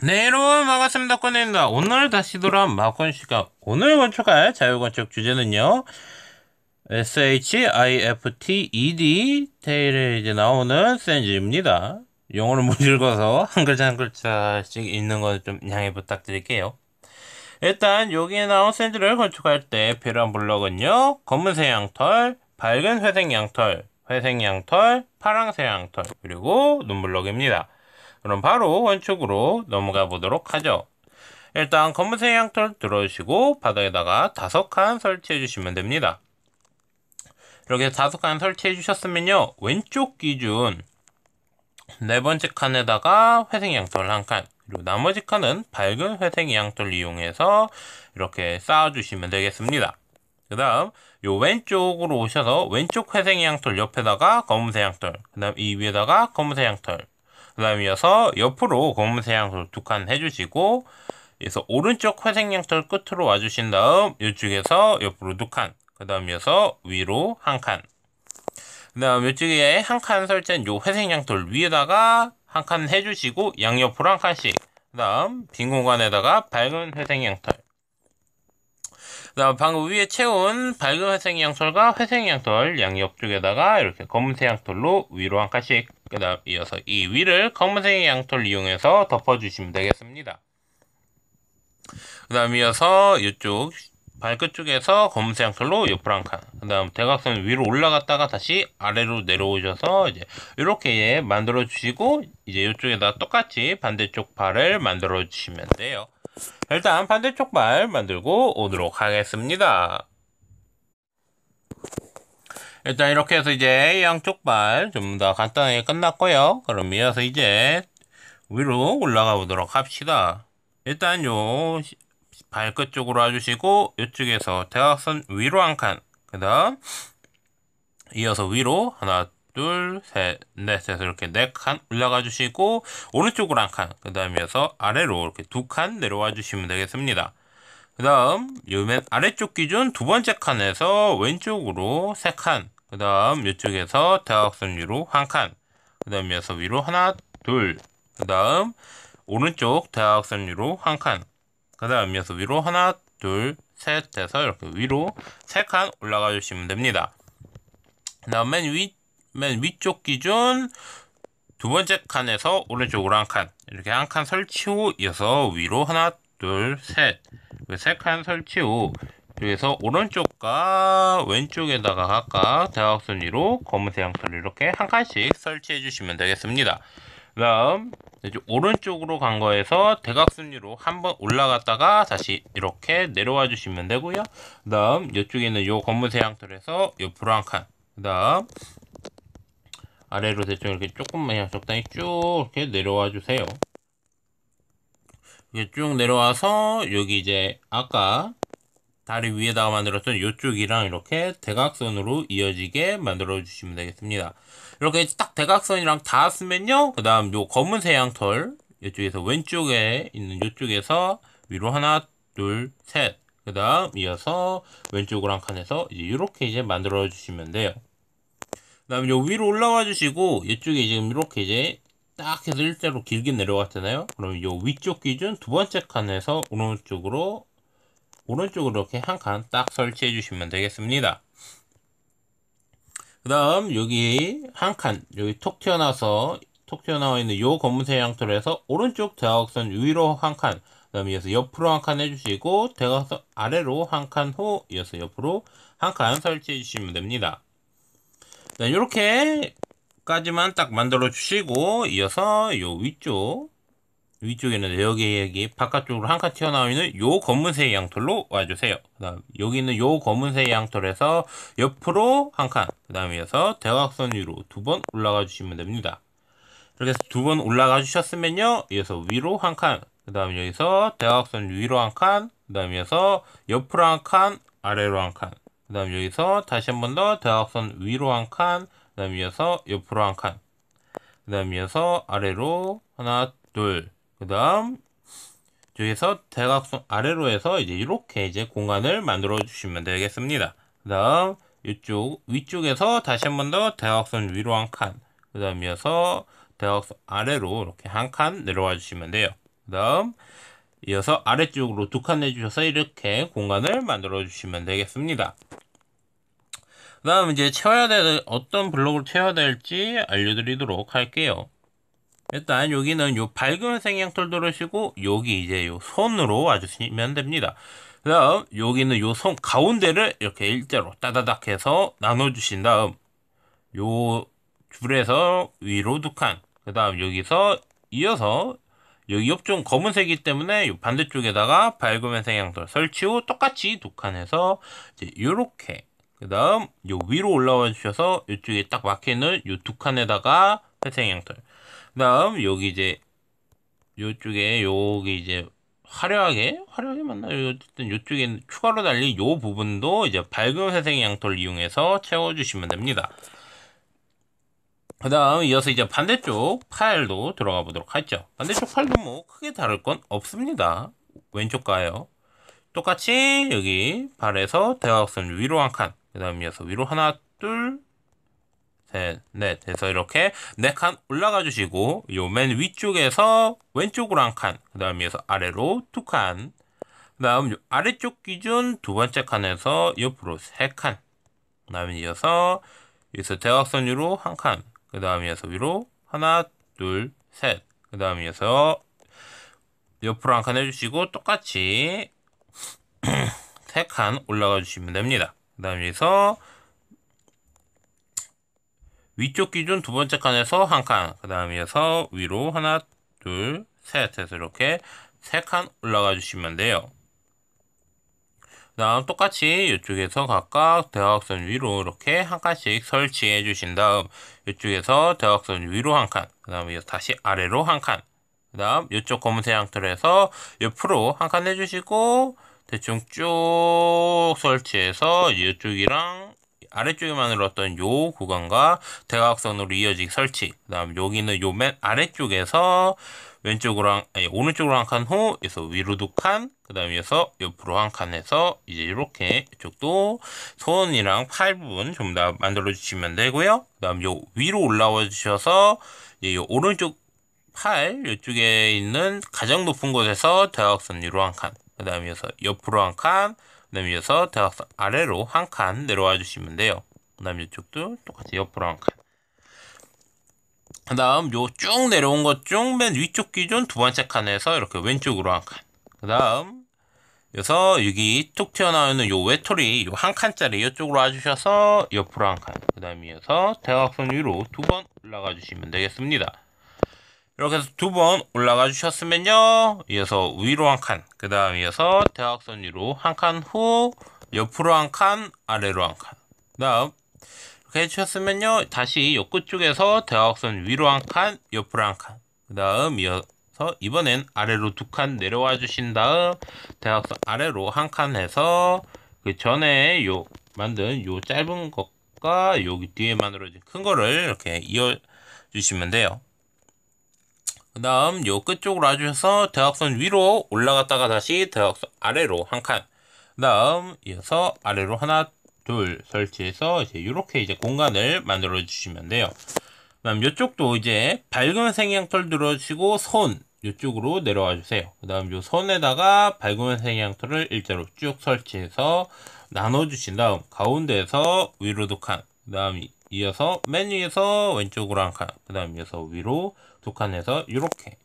네, 여러분, 반갑습니다. 꺼내입니다. 오늘 다시 돌아온 마건 시간. 오늘 건축할 자유건축 주제는요, SHIFTED, 테일에 이제 나오는 샌즈입니다. 영어를 못 읽어서 한 글자 한 글자씩 읽는 거 좀 양해 부탁드릴게요. 일단, 여기에 나온 샌즈를 건축할 때 필요한 블럭은요, 검은색 양털, 밝은 회색 양털, 회색 양털, 파랑색 양털, 그리고 눈블럭입니다. 그럼 바로 건축으로 넘어가 보도록 하죠. 일단 검은색 양털 들어주시고 바닥에다가 5칸 설치해 주시면 됩니다. 이렇게 5칸 설치해 주셨으면요, 왼쪽 기준 4번째 칸에다가 회색 양털 1칸, 그리고 나머지 칸은 밝은 회색 양털 이용해서 이렇게 쌓아 주시면 되겠습니다. 그 다음 요 왼쪽으로 오셔서 왼쪽 회색 양털 옆에다가 검은색 양털, 그 다음 이 위에다가 검은색 양털, 그 다음 이어서 옆으로 검은색 양털 2칸 해주시고, 그래서 오른쪽 회색 양털 끝으로 와주신 다음 이쪽에서 옆으로 2칸, 그 다음 이어서 위로 1칸, 그 다음 이쪽에 1칸 설치한 요 회색 양털 위에다가 1칸 해주시고 양옆으로 1칸씩, 그 다음 빈 공간에다가 밝은 회색 양털, 그 다음 방금 위에 채운 밝은 회색 양털과 회색 양털 양옆쪽에다가 이렇게 검은색 양털로 위로 1칸씩, 그 다음 이어서 이 위를 검은색 양털 이용해서 덮어주시면 되겠습니다. 그 다음 이어서 이쪽 발끝 쪽에서 검은색 양털로 옆으로 1칸, 그 다음 대각선 위로 올라갔다가 다시 아래로 내려오셔서 이제 이렇게 만들어 주시고, 이제 이쪽에다 똑같이 반대쪽 발을 만들어 주시면 돼요. 일단 반대쪽 발 만들고 오도록 하겠습니다. 일단 이렇게 해서 이제 양쪽 발 좀 더 간단하게 끝났고요. 그럼 이어서 이제 위로 올라가 보도록 합시다. 일단 요 발끝 쪽으로 와주시고 이쪽에서 대각선 위로 1칸, 그 다음 이어서 위로 하나 둘 셋 넷 해서 이렇게 4칸 올라가 주시고, 오른쪽으로 1칸, 그 다음 이어서 아래로 이렇게 2칸 내려와 주시면 되겠습니다. 그 다음 요 맨 아래쪽 기준 2번째 칸에서 왼쪽으로 3칸, 그 다음 이쪽에서 대각선 위로 1칸, 그 다음 이어서 위로 하나 둘, 그 다음 오른쪽 대각선 위로 1칸, 그 다음 이어서 위로 하나 둘 셋 해서 이렇게 위로 3칸 올라가 주시면 됩니다. 그 다음 맨 위쪽 기준 2번째 칸에서 오른쪽으로 1칸, 이렇게 1칸 설치 후 이어서 위로 하나 둘 셋, 3칸 설치 후 여기서 오른쪽과 왼쪽에다가 각각 대각선 위로 검은색 양털을 이렇게 1칸씩 설치해 주시면 되겠습니다. 그 다음 오른쪽으로 간 거에서 대각선 위로 한번 올라갔다가 다시 이렇게 내려와 주시면 되고요. 그 다음 이쪽에는 요 검은색 양털에서 옆으로 1칸, 그 다음 아래로 대충 이렇게 조금만 그냥 적당히 쭉 이렇게 내려와 주세요. 이렇게 쭉 내려와서 여기 이제 아까 다리 위에다가 만들었던 이쪽이랑 이렇게 대각선으로 이어지게 만들어 주시면 되겠습니다. 이렇게 딱 대각선이랑 닿았으면요, 그 다음 요 검은색 양털 이쪽에서 왼쪽에 있는 이쪽에서 위로 하나 둘 셋, 그 다음 이어서 왼쪽으로 1칸 해서 이제 이렇게 이제 만들어 주시면 돼요. 그 다음 요 위로 올라와 주시고, 이쪽에 지금 이렇게 이제 딱 해서 일자로 길게 내려갔잖아요. 그럼 요 위쪽 기준 2번째 칸에서 오른쪽으로 이렇게 1칸 딱 설치해 주시면 되겠습니다. 그 다음 여기 1칸 여기 톡 튀어나와 있는 요 검은색 양털에서 오른쪽 대각선 위로 1칸, 그 다음에 이어서 옆으로 1칸 해주시고, 대각선 아래로 1칸 후 이어서 옆으로 1칸 설치해 주시면 됩니다. 이렇게까지만 딱 만들어 주시고, 이어서 요 위쪽에는 여기 바깥쪽으로 1칸 튀어나오는 요 검은색 양털로 와주세요. 그 다음 여기 있는 요 검은색 양털에서 옆으로 1칸, 그 다음에 이어서 대각선 위로 2번 올라가 주시면 됩니다. 이렇게 해서 2번 올라가 주셨으면요, 이어서 위로 1칸, 그 다음 여기서 대각선 위로 1칸, 그 다음 이어서 옆으로 1칸, 아래로 1칸, 그 다음 여기서 다시 한 번 더 대각선 위로 1칸, 그 다음 이어서 옆으로 1칸, 그 다음 이어서 아래로 하나 둘, 그 다음 저기서 대각선 아래로 해서 이제 이렇게 이제 공간을 만들어 주시면 되겠습니다. 그 다음 이쪽 위쪽에서 다시 한 번 더 대각선 위로 1칸, 그 다음 이어서 대각선 아래로 이렇게 1칸 내려와 주시면 돼요. 그 다음 이어서 아래쪽으로 두 칸 내주셔서 이렇게 공간을 만들어 주시면 되겠습니다. 그 다음 이제 채워야 될, 어떤 블록을 채워야 될지 알려드리도록 할게요. 일단 여기는 요 밝은 색양털 들으시고 여기 이제 요 손으로 와주시면 됩니다. 그 다음 여기는 요 손 가운데를 이렇게 일자로 따다닥 해서 나눠주신 다음 요 줄에서 위로 두 칸, 그 다음 여기서 이어서 여기 옆쪽 검은색이기 때문에 요 반대쪽에다가 밝은 색양털 설치 후 똑같이 두 칸 해서 이제 요렇게, 그 다음 요 위로 올라와 주셔서 이쪽에 딱 막혀있는 요 두 칸에다가 회색 양털, 그 다음 여기 이제 요쪽에 여기 이제 화려하게 맞나요? 어쨌든 요쪽에 추가로 달린 요 부분도 이제 밝은 회색 양털 이용해서 채워주시면 됩니다. 그 다음 이어서 이제 반대쪽 팔도 들어가 보도록 하죠. 반대쪽 팔도 뭐 크게 다를 건 없습니다. 왼쪽 가요. 똑같이 여기 발에서 대각선 위로 한 칸, 그 다음 이어서 위로 하나, 둘, 셋, 넷 해서 이렇게 4칸 올라가 주시고 요 맨 위쪽에서 왼쪽으로 한 칸, 그 다음 이어서 아래로 두 칸, 그 다음 아래쪽 기준 두 번째 칸에서 옆으로 3칸, 그 다음에 이어서 여기서 대각선 위로 한 칸, 그 다음 이어서 위로 하나, 둘, 셋, 그 다음 이어서 옆으로 한 칸 해주시고 똑같이 3칸 올라가 주시면 됩니다. 그 다음 여기서 위쪽 기준 두 번째 칸에서 한 칸, 그 다음 이어서 위로 하나, 둘, 셋 해서 이렇게 3칸 올라가 주시면 돼요. 그 다음 똑같이 이쪽에서 각각 대각선 위로 이렇게 한 칸씩 설치해 주신 다음 이쪽에서 대각선 위로 한 칸, 그 다음에 다시 아래로 한 칸, 그 다음 이쪽 검은색 양털에서 옆으로 한 칸 해주시고 대충 쭉 설치해서 이쪽이랑 아래쪽에 만들었던 요 구간과 대각선으로 이어지게 설치, 그 다음 여기는 요 맨 아래쪽에서 왼쪽으로 오른쪽으로 한 칸 후, 에서 위로 두 칸, 그 다음에 이어서 옆으로 한 칸 해서 이제 이렇게 이쪽도 손이랑 팔 부분 좀 다 만들어 주시면 되고요. 그 다음 요 위로 올라와 주셔서 이제 요 오른쪽 팔 이쪽에 있는 가장 높은 곳에서 대각선 위로 한 칸, 그 다음에 이어서 옆으로 한 칸, 그 다음에 이어서 대각선 아래로 한 칸 내려와 주시면 돼요. 그 다음에 이쪽도 똑같이 옆으로 한 칸. 그 다음 요 쭉 내려온 것 중 맨 위쪽 기준 두 번째 칸에서 이렇게 왼쪽으로 한 칸. 그 다음 여기서 여기 툭 튀어나오는 요 외톨이 요 한 칸짜리 이쪽으로 와주셔서 옆으로 한 칸. 그 다음에 이어서 대각선 위로 두 번 올라가 주시면 되겠습니다. 이렇게 해서 두 번 올라가 주셨으면요, 이어서 위로 한 칸, 그 다음 이어서 대각선 위로 한 칸 후 옆으로 한 칸, 아래로 한 칸, 그 다음 이렇게 해주셨으면요, 다시 옆 끝쪽에서 대각선 위로 한 칸, 옆으로 한 칸, 그 다음 이어서 이번엔 아래로 두 칸 내려와 주신 다음 대각선 아래로 한 칸 해서 그 전에 요 만든 요 짧은 것과 여기 뒤에 만들어진 큰 거를 이렇게 이어 주시면 돼요. 그 다음 요 끝쪽으로 와주셔서 대각선 위로 올라갔다가 다시 대각선 아래로 한 칸, 그 다음 이어서 아래로 하나, 둘 설치해서 이제 이렇게 이제 공간을 만들어 주시면 돼요. 그 다음 이쪽도 이제 밝은 색양털 들어주시고 손 이쪽으로 내려와 주세요. 그 다음 요 손에다가 밝은 색양털을 일자로 쭉 설치해서 나눠 주신 다음 가운데에서 위로 두 칸, 그 다음 이어서 맨 위에서 왼쪽으로 한 칸, 그 다음 이어서 위로 두 칸에서 이렇게,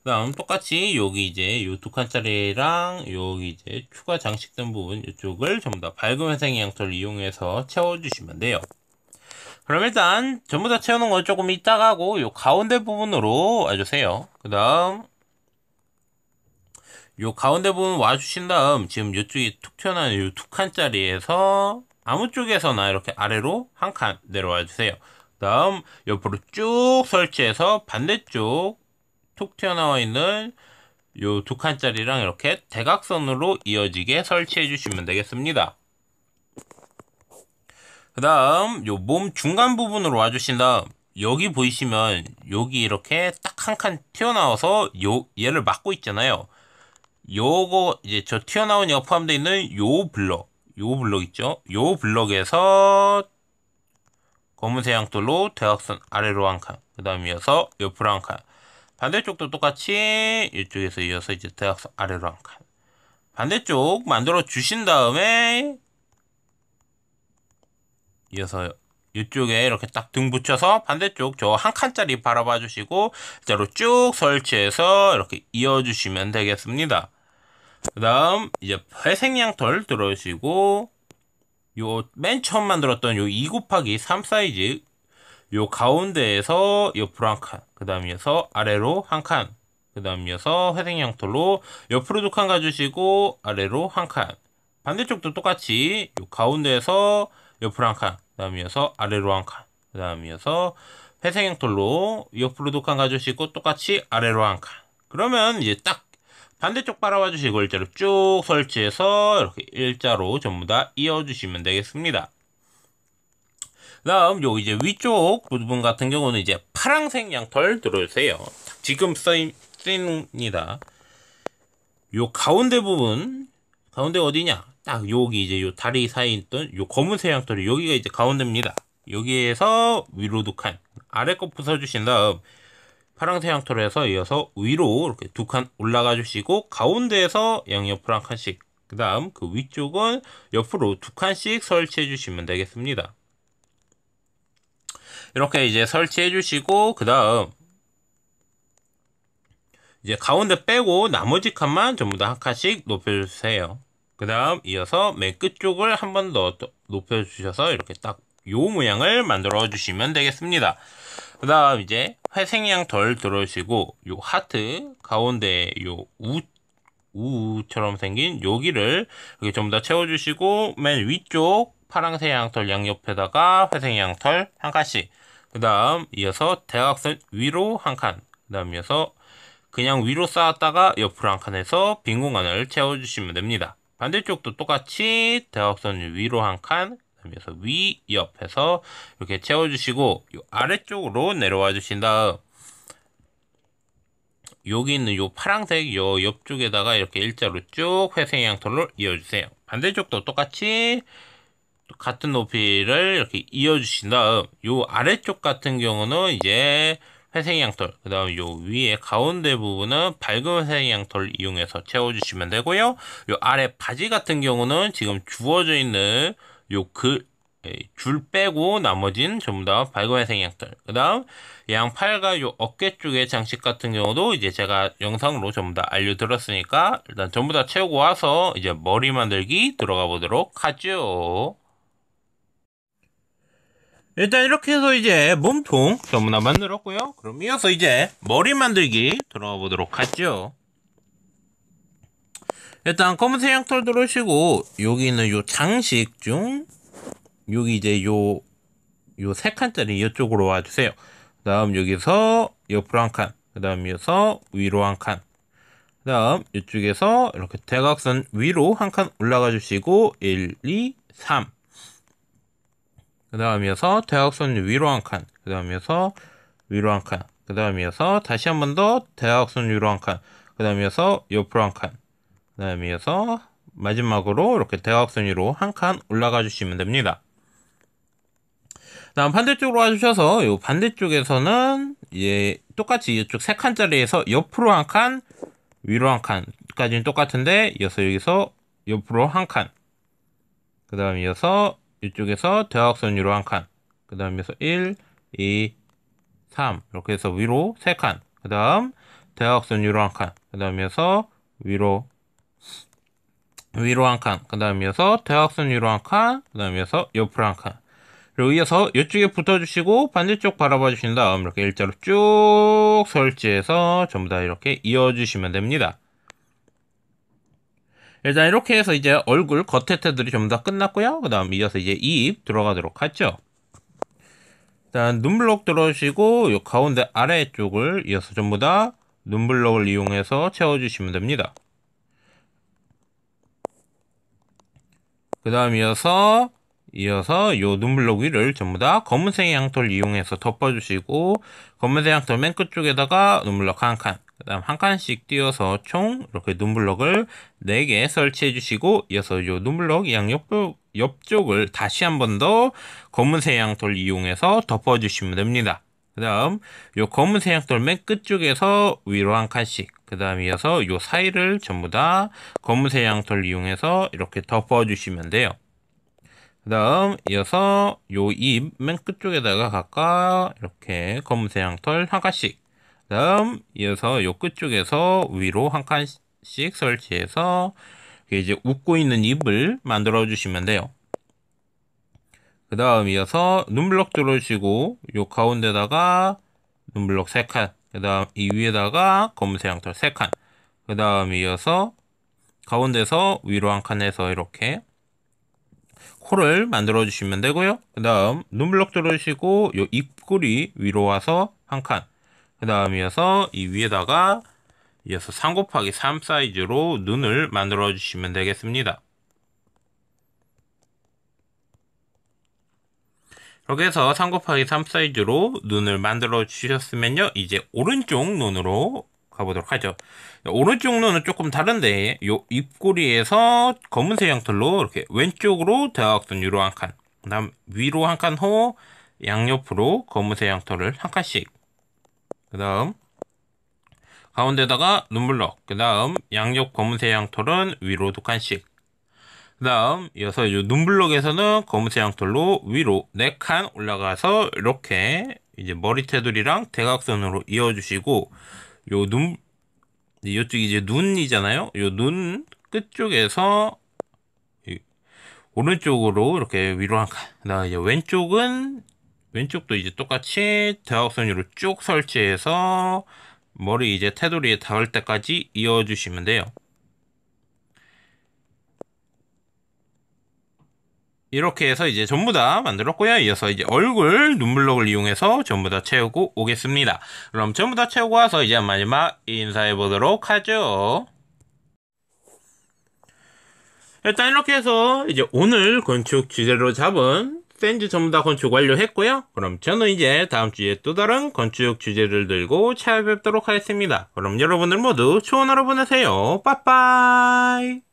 그 다음 똑같이 여기 이제 요 두 칸짜리랑 여기 이제 추가 장식된 부분 이쪽을 전부 다 밝은 회색 양털을 이용해서 채워주시면 돼요. 그럼 일단 전부 다 채우는 거 조금 이따가 하고 요 가운데 부분으로 와주세요. 그 다음 요 가운데 부분 와주신 다음 지금 요쪽에 툭 튀어나온 요 두 칸짜리에서 아무 쪽에서나 이렇게 아래로 한 칸 내려와 주세요. 그 다음 옆으로 쭉 설치해서 반대쪽 툭 튀어나와 있는 요 두 칸짜리랑 이렇게 대각선으로 이어지게 설치해 주시면 되겠습니다. 그 다음 요 몸 중간 부분으로 와주신 다음 여기 보이시면 여기 이렇게 딱 한 칸 튀어나와서 얘를 막고 있잖아요. 요거 이제 저 튀어나온 옆 포함되어 있는 요 블럭 있죠? 요 블럭에서 검은색 양털로 대각선 아래로 한 칸, 그 다음 이어서 옆으로 한 칸, 반대쪽도 똑같이 이쪽에서 이어서 이제 대각선 아래로 한 칸. 반대쪽 만들어 주신 다음에 이어서 이쪽에 이렇게 딱 등 붙여서 반대쪽 저 한 칸짜리 바라봐 주시고 자로 쭉 설치해서 이렇게 이어 주시면 되겠습니다. 그 다음 이제 회색 양털 들어주시고 요 맨 처음 만들었던 요 2 곱하기 3 사이즈 요 가운데에서 옆으로 한 칸, 그 다음 이어서 아래로 한 칸, 그 다음 이어서 회색 양털로 옆으로 2칸 가주시고 아래로 한 칸. 반대쪽도 똑같이 요 가운데에서 옆으로 한 칸, 그 다음 이어서 아래로 한 칸, 그 다음 이어서 회색 양털로 옆으로 2칸 가주시고 똑같이 아래로 한 칸. 그러면 이제 딱 반대쪽 바라봐 주시고 일자로 쭉 설치해서 이렇게 일자로 전부 다 이어주시면 되겠습니다. 다음 요 이제 위쪽 부분 같은 경우는 이제 파란색 양털 들어주세요. 지금 쓰입니다. 요 가운데 부분, 가운데 어디냐? 딱 여기 이제 요 다리 사이에 있던 요 검은색 양털이 여기가 이제 가운데입니다. 여기에서 위로 2칸, 아래 거 부숴주신 다음 파란색 양털로 해서 이어서 위로 이렇게 2칸 올라가 주시고 가운데에서 양옆으로 한 칸씩, 그 다음 그 위쪽은 옆으로 2칸씩 설치해 주시면 되겠습니다. 이렇게 이제 설치해 주시고 그 다음 이제 가운데 빼고 나머지 칸만 전부 다 한 칸씩 높여주세요. 그 다음 이어서 맨 끝쪽을 한 번 더 높여주셔서 이렇게 딱 요 모양을 만들어 주시면 되겠습니다. 그 다음 이제 회색 양털 들어주시고 요 하트 가운데 요 우처럼 생긴 여기를 이렇게 전부 다 채워주시고 맨 위쪽 파란색 양털 양옆에다가 회색 양털 한 칸씩, 그 다음 이어서 대각선 위로 한 칸, 그 다음 이어서 그냥 위로 쌓았다가 옆으로 한 칸에서 빈 공간을 채워주시면 됩니다. 반대쪽도 똑같이 대각선 위로 한 칸, 그래서 위, 옆에서 이렇게 채워주시고 요 아래쪽으로 내려와 주신 다음 여기 있는 요 파란색 요 옆쪽에다가 이렇게 일자로 쭉 회색 양털로 이어주세요. 반대쪽도 똑같이 같은 높이를 이렇게 이어주신 다음 요 아래쪽 같은 경우는 이제 회색 양털, 그 다음 요 위에 가운데 부분은 밝은 회색 양털 이용해서 채워주시면 되고요. 요 아래 바지 같은 경우는 지금 주어져 있는 요 줄 빼고 나머지는 전부 다 밝은 회색 양털. 그 다음 양팔과 요 어깨 쪽의 장식 같은 경우도 이제 제가 영상으로 전부 다 알려드렸으니까 일단 전부 다 채우고 와서 이제 머리 만들기 들어가 보도록 하죠. 일단 이렇게 해서 이제 몸통 전부 다 만들었고요. 그럼 이어서 이제 머리 만들기 들어가 보도록 하죠. 일단 검은색 양털 들어오시고 여기 있는 요 장식 중 여기 이제 요 3칸짜리 이쪽으로 와주세요. 그 다음 여기서 옆으로 한 칸, 그 다음 이어서 위로 한 칸, 그 다음 이쪽에서 이렇게 대각선 위로 한 칸 올라가 주시고 1, 2, 3, 그 다음 이어서 대각선 위로 한 칸, 그 다음 이어서 위로 한 칸, 그 다음 이어서 다시 한 번 더 대각선 위로 한 칸, 그 다음 이어서 옆으로 한 칸, 그 다음 이어서 마지막으로 이렇게 대각선 위로 한 칸 올라가 주시면 됩니다. 다음 반대쪽으로 와주셔서 요 반대쪽에서는 이제 똑같이 이쪽 3칸짜리에서 옆으로 한 칸, 위로 한 칸까지는 똑같은데 이어서 여기서 옆으로 한 칸, 그 다음 이어서 이쪽에서 대각선 위로 한 칸, 그 다음 이어서 1, 2, 3 이렇게 해서 위로 3칸, 그 다음 대각선 위로 한 칸, 그 다음 이어서 위로 한 칸, 그 다음 이어서 대각선 위로 한 칸, 그 다음 이어서 옆으로 한 칸. 그리고 이어서 이쪽에 붙어주시고 반대쪽 바라봐 주신 다음 이렇게 일자로 쭉 설치해서 전부 다 이렇게 이어주시면 됩니다. 일단 이렇게 해서 이제 얼굴 겉에태들이 전부 다 끝났고요. 그 다음 이어서 이제 입 들어가도록 하죠. 일단 눈블럭 들어주시고 요 가운데 아래쪽을 이어서 전부 다 눈블럭을 이용해서 채워주시면 됩니다. 그 다음 이어서 요 눈블럭 위를 전부 다 검은색 양털 이용해서 덮어주시고 검은색 양털 맨 끝쪽에다가 눈블럭 한 칸, 그 다음 한 칸씩 띄워서 총 이렇게 눈블럭을 4개 설치해 주시고 이어서 요 눈블럭 옆쪽을 다시 한 번 더 검은색 양털 이용해서 덮어주시면 됩니다. 그 다음 요 검은색 양털 맨 끝쪽에서 위로 한 칸씩, 그 다음 이어서 요 사이를 전부 다 검은색 양털 이용해서 이렇게 덮어주시면 돼요. 그 다음 이어서 요 입 맨 끝쪽에다가 각각 이렇게 검은색 양털 한 칸씩, 그 다음 이어서 요 끝쪽에서 위로 한 칸씩 설치해서 이제 웃고 있는 입을 만들어 주시면 돼요. 그 다음 이어서 눈블럭 들어주시고 요 가운데다가 눈블럭 3칸, 그 다음 이 위에다가 검은색 양털 3칸, 그 다음 이어서 가운데서 위로 한 칸 해서 이렇게 코를 만들어 주시면 되고요. 그 다음 눈블럭 들어주시고 요 입꼬리 위로 와서 한 칸, 그 다음 이어서 이 위에다가 이어서 3 곱하기 3 사이즈로 눈을 만들어 주시면 되겠습니다. 이렇게 해서 3 곱하기 3 사이즈로 눈을 만들어 주셨으면요, 이제 오른쪽 눈으로 가보도록 하죠. 오른쪽 눈은 조금 다른데 요 입꼬리에서 검은색 양털로 이렇게 왼쪽으로 대각선 위로 한 칸, 그 다음 위로 한 칸 후 양옆으로 검은색 양털을 한 칸씩, 그 다음 가운데다가 눈블럭, 그 다음 양옆 검은색 양털은 위로 2칸씩, 그 다음 이어서 이 눈블럭에서는 검은색 양털로 위로 4칸 올라가서 이렇게 이제 머리 테두리랑 대각선으로 이어주시고, 요 눈, 이쪽이 이제 눈이잖아요. 요 눈 끝쪽에서 오른쪽으로 이렇게 위로 한 칸, 그 다음 이제 왼쪽도 이제 똑같이 대각선으로 쭉 설치해서 머리 이제 테두리에 닿을 때까지 이어주시면 돼요. 이렇게 해서 이제 전부 다 만들었고요. 이어서 이제 얼굴 눈블럭을 이용해서 전부 다 채우고 오겠습니다. 그럼 전부 다 채우고 와서 이제 마지막 인사해 보도록 하죠. 일단 이렇게 해서 이제 오늘 건축 주제로 잡은 샌즈 전부 다 건축 완료했고요. 그럼 저는 이제 다음 주에 또 다른 건축 주제를 들고 찾아뵙도록 하겠습니다. 그럼 여러분들 모두 좋은 하루 보내세요. 빠빠이.